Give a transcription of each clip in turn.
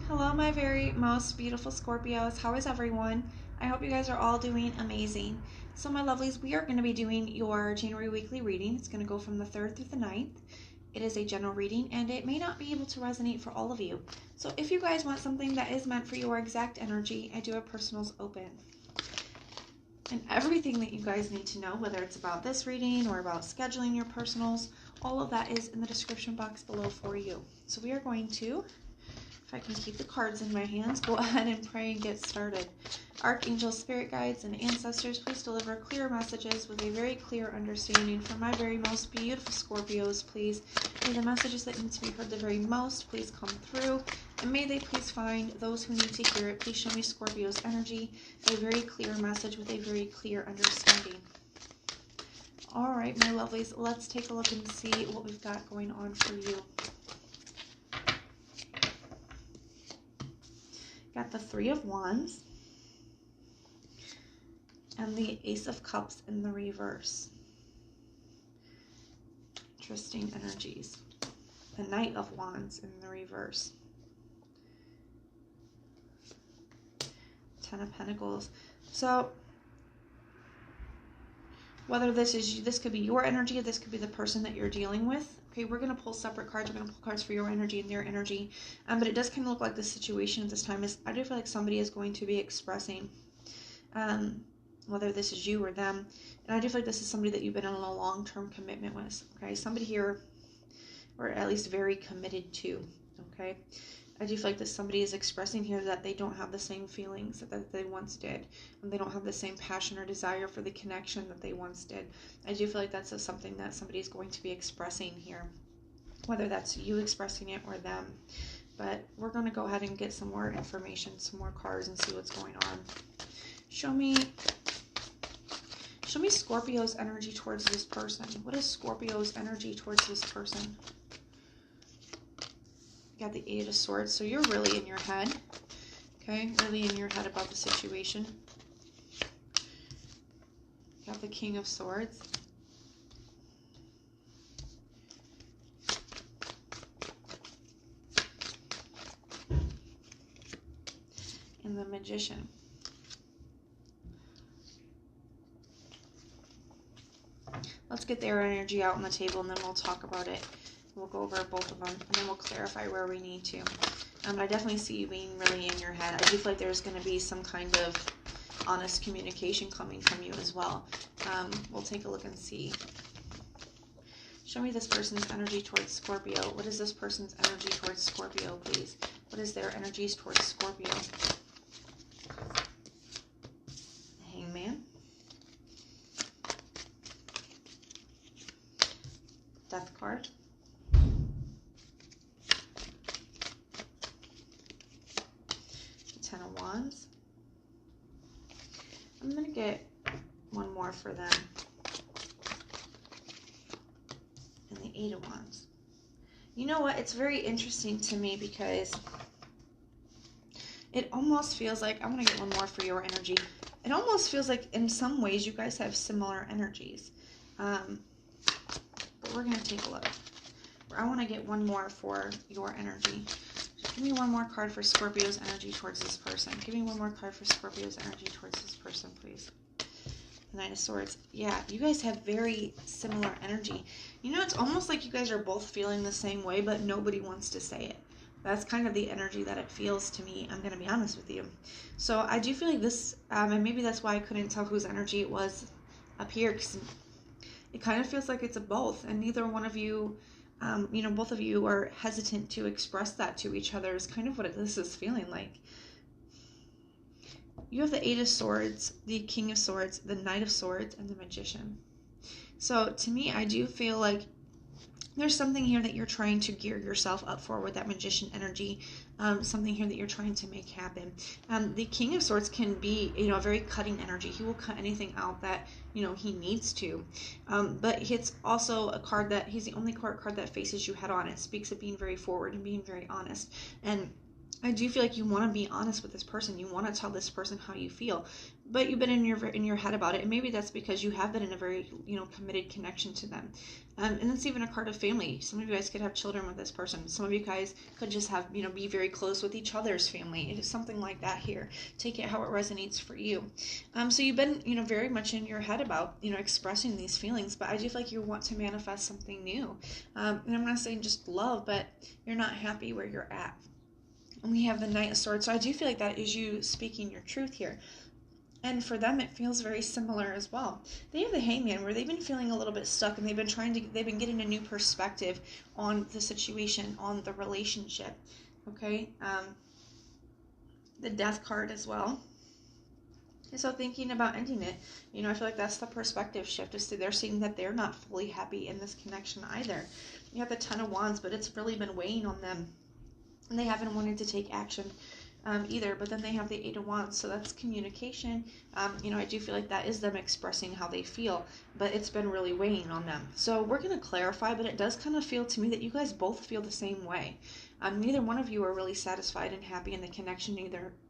Hello, my very most beautiful Scorpios. How is everyone? I hope you guys are all doing amazing. So, my lovelies, we are going to be doing your January weekly reading. It's going to go from the 3rd through the 9th. It is a general reading, and it may not be able to resonate for all of you. So, if you guys want something that is meant for your exact energy, I do have personals open. And everything that you guys need to know, whether it's about this reading or about scheduling your personals, all of that is in the description box below for you. So, we are going to, if I can keep the cards in my hands, go ahead and pray and get started. Archangels, spirit guides, and ancestors, please deliver clear messages with a very clear understanding for my very most beautiful Scorpios, please. May the messages that need to be heard the very most please come through, and may they please find those who need to hear it. Please show me Scorpio's energy, a very clear message with a very clear understanding. All right, my lovelies, let's take a look and see what we've got going on for you. Got the Three of Wands and the Ace of Cups in the reverse. Interesting energies. The Knight of Wands in the reverse. Ten of Pentacles. So whether this could be your energy, or this could be the person that you're dealing with. Okay, we're going to pull separate cards. We're going to pull cards for your energy and their energy. But it does kind of look like the situation at this time is, I do feel like somebody is going to be expressing, whether this is you or them. And I do feel like this is somebody that you've been in a long-term commitment with. Okay, somebody here, or at least very committed to. Okay, I do feel like this somebody is expressing here that they don't have the same feelings that they once did, and they don't have the same passion or desire for the connection that they once did. I do feel like that's something that somebody is going to be expressing here, whether that's you expressing it or them. But we're going to go ahead and get some more information, some more cards, and see what's going on. Show me Scorpio's energy towards this person. What is Scorpio's energy towards this person? Got the Eight of Swords, so you're really in your head, okay? Really in your head about the situation. Got the King of Swords. And the Magician. Let's get their energy out on the table, and then we'll talk about it. We'll go over both of them, and then we'll clarify where we need to. But I definitely see you being really in your head. I do feel like there's going to be some kind of honest communication coming from you as well. We'll take a look and see. Show me this person's energy towards Scorpio. What is this person's energy towards Scorpio, please? What is their energies towards Scorpio? Hangman. Death card. Ten of Wands. I'm going to get one more for them. And the Eight of Wands. You know what? It's very interesting to me because it almost feels like, I want to get one more for your energy. It almost feels like in some ways you guys have similar energies. But we're going to take a look. I want to get one more for your energy. Give me one more card for Scorpio's energy towards this person. Give me one more card for Scorpio's energy towards this person, please. The Knight of Swords. Yeah, you guys have very similar energy. You know, it's almost like you guys are both feeling the same way, but nobody wants to say it. That's kind of the energy that it feels to me. I'm going to be honest with you. So I do feel like this, and maybe that's why I couldn't tell whose energy it was up here, because it kind of feels like it's a both, and neither one of you, you know, both of you are hesitant to express that to each other is kind of what this is feeling like. You have the Eight of Swords, the King of Swords, the Knight of Swords, and the Magician. So to me, I do feel like there's something here that you're trying to gear yourself up for with that Magician energy. Something here that you're trying to make happen. The King of Swords can be, you know, a very cutting energy. He will cut anything out that, you know, he needs to. But it's also a card that, he's the only card that faces you head on. It speaks of being very forward and being very honest. And I do feel like you want to be honest with this person. You want to tell this person how you feel, but you've been in your head about it, and maybe that's because you have been in a very committed connection to them. And it's even a card of family. Some of you guys could have children with this person. Some of you guys could just have be very close with each other's family. It is something like that here. Take it how it resonates for you. So you've been very much in your head about expressing these feelings, but I do feel like you want to manifest something new. And I'm not saying just love, but you're not happy where you're at. And we have the Knight of Swords. So I do feel like that is you speaking your truth here. And for them, it feels very similar as well. They have the Hangman, where they've been feeling a little bit stuck, and they've been getting a new perspective on the situation, on the relationship. Okay. The Death card as well. And so thinking about ending it, I feel like that's the perspective shift. Is they're seeing that they're not fully happy in this connection either. You have the Ten of Wands, but it's really been weighing on them. And they haven't wanted to take action either, but then they have the Eight of Wands, so that's communication. I do feel like that is them expressing how they feel, but it's been really weighing on them. So we're going to clarify, but it does kind of feel to me that you guys both feel the same way. Neither one of you are really satisfied and happy in the connection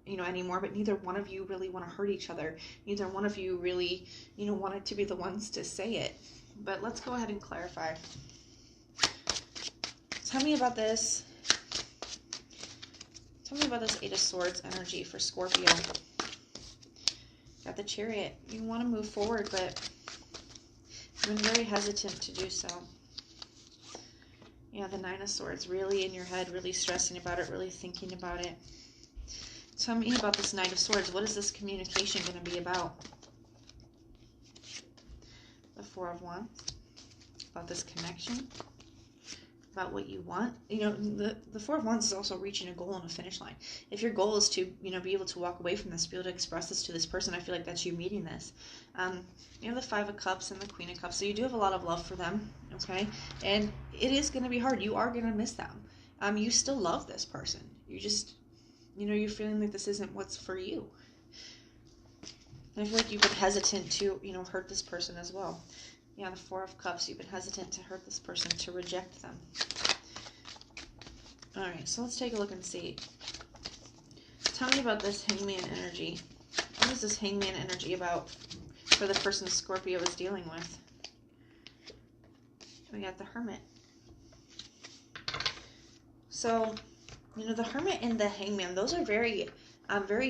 anymore, but neither one of you really want to hurt each other. Neither one of you really, wanted to be the ones to say it. But let's go ahead and clarify. Tell me about this. Tell me about this Eight of Swords energy for Scorpio. Got the Chariot. You want to move forward, but you've been very hesitant to do so. Yeah, the Nine of Swords. Really in your head, really stressing about it, really thinking about it. Tell me about this Knight of Swords. What is this communication going to be about? The Four of Wands. About this connection. About what you want. The Four of Wands is also reaching a goal and a finish line. If your goal is to, be able to walk away from this, be able to express this to this person, I feel like that's you meeting this. You have the Five of Cups and the Queen of Cups, so you do have a lot of love for them, okay? And it is going to be hard. You are going to miss them. You still love this person. You just, you're feeling like this isn't what's for you. And I feel like you've been hesitant to, hurt this person as well. Yeah, the Four of Cups. You've been hesitant to hurt this person, to reject them. Alright, so let's take a look and see. Tell me about this Hangman energy. What is this Hangman energy about for the person Scorpio is dealing with? We got the Hermit. So, the Hermit and the Hangman, those are very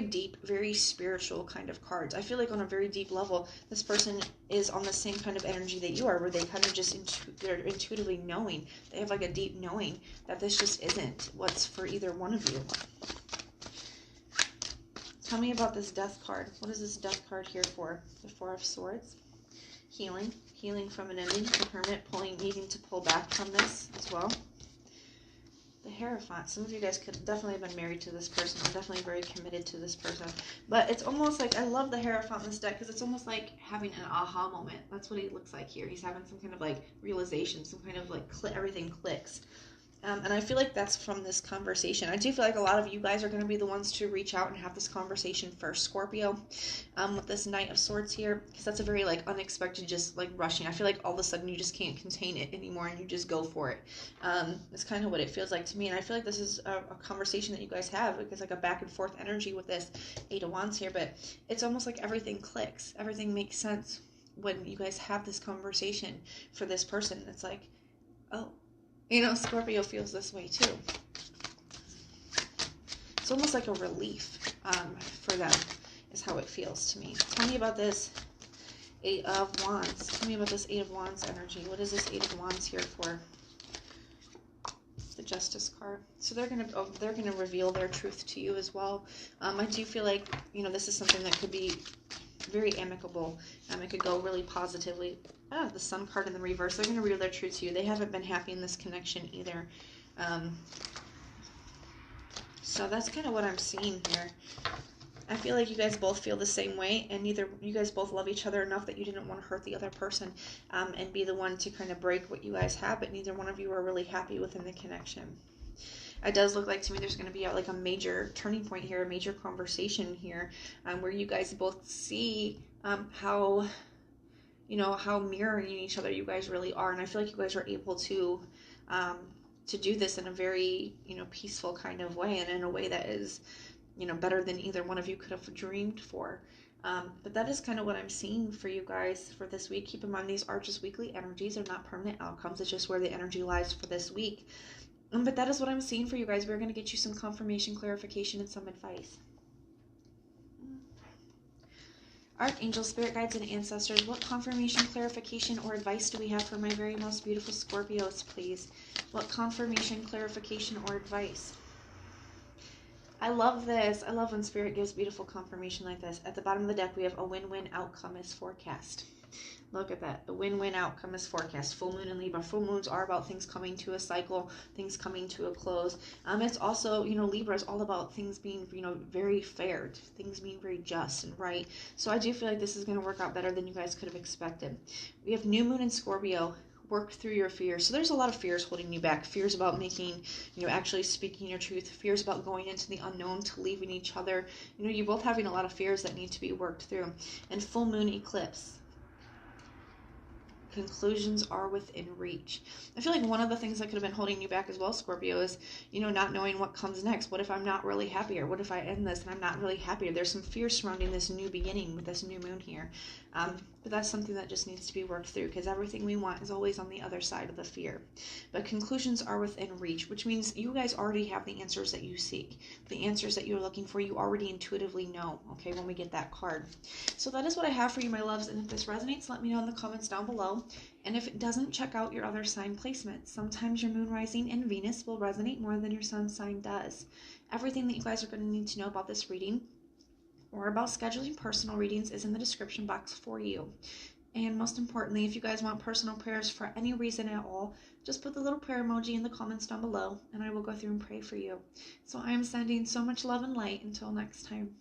deep, very spiritual kind of cards. I feel like on a very deep level, this person is on the same kind of energy that you are, where they kind of just they're intuitively knowing. They have like a deep knowing that this just isn't what's for either one of you. Tell me about this Death card. What is this Death card here for? The Four of Swords. Healing from an ending. The Hermit needing to pull back from this as well. The Hierophant. Some of you guys could definitely have been married to this person. I'm definitely very committed to this person. But it's almost like, I love the Hierophant in this deck because it's almost like having an aha moment. That's what he looks like here. He's having some kind of like realization, some kind of like everything clicks. And I feel like that's from this conversation. I do feel like a lot of you guys are going to be the ones to reach out and have this conversation first, Scorpio, with this Knight of Swords here, because that's a very like unexpected, just like rushing. I feel like all of a sudden you just can't contain it anymore and you just go for it. It's kind of what it feels like to me, and I feel like this is a conversation that you guys have, because like a back and forth energy with this Eight of Wands here, but it's almost like everything clicks, everything makes sense when you guys have this conversation for this person. It's like, oh. Scorpio feels this way too. It's almost like a relief for them, is how it feels to me. Tell me about this Eight of Wands. Tell me about this Eight of Wands energy. What is this Eight of Wands here for? The Justice card. So they're gonna reveal their truth to you as well. I do feel like this is something that could be very amicable. It could go really positively. The Sun card in the reverse. They're going to reveal their truth to you. They haven't been happy in this connection either. So that's kind of what I'm seeing here. I feel like you guys both feel the same way, and you guys both love each other enough that you didn't want to hurt the other person and be the one to kind of break what you guys have, but neither one of you are really happy within the connection. It does look like to me there's going to be like a major turning point here, a major conversation here, where you guys both see how mirroring each other you guys really are. And I feel like you guys are able to to do this in a very, peaceful kind of way, and in a way that is, better than either one of you could have dreamed for. But that is kind of what I'm seeing for you guys for this week. Keep in mind, these are just weekly energies. They're not permanent outcomes. It's just where the energy lies for this week. But that is what I'm seeing for you guys. We're going to get you some confirmation, clarification, and some advice. Archangels, spirit guides, and ancestors, what confirmation, clarification, or advice do we have for my very most beautiful Scorpios, please? What confirmation, clarification, or advice? I love this. I love when spirit gives beautiful confirmation like this. At the bottom of the deck, we have a win-win outcome is forecast. Look at that. The win-win outcome is forecast. Full moon and Libra. Full moons are about things coming to a cycle, things coming to a close. It's also, Libra is all about things being, very fair, things being very just and right. So I do feel like this is going to work out better than you guys could have expected. We have new moon in Scorpio. Work through your fears. So there's a lot of fears holding you back. Fears about making, actually speaking your truth. Fears about going into the unknown, to leaving each other. You're both having a lot of fears that need to be worked through. And full moon eclipse. Conclusions are within reach. I feel like one of the things that could have been holding you back as well, Scorpio, is, not knowing what comes next. What if I'm not really happy? Or what if I end this and I'm not really happy? There's some fear surrounding this new beginning with this new moon here. But that's something that just needs to be worked through, because everything we want is always on the other side of the fear. But conclusions are within reach, which means you guys already have the answers that you seek. The answers that you're looking for, you already intuitively know, okay, when we get that card. So that is what I have for you, my loves. And if this resonates, let me know in the comments down below. And if it doesn't, check out your other sign placement. Sometimes your moon rising and Venus will resonate more than your sun sign does. Everything that you guys are going to need to know about this reading or about scheduling personal readings is in the description box for you. And most importantly, if you guys want personal prayers for any reason at all, just put the little prayer emoji in the comments down below and I will go through and pray for you. So I am sending so much love and light. Until next time.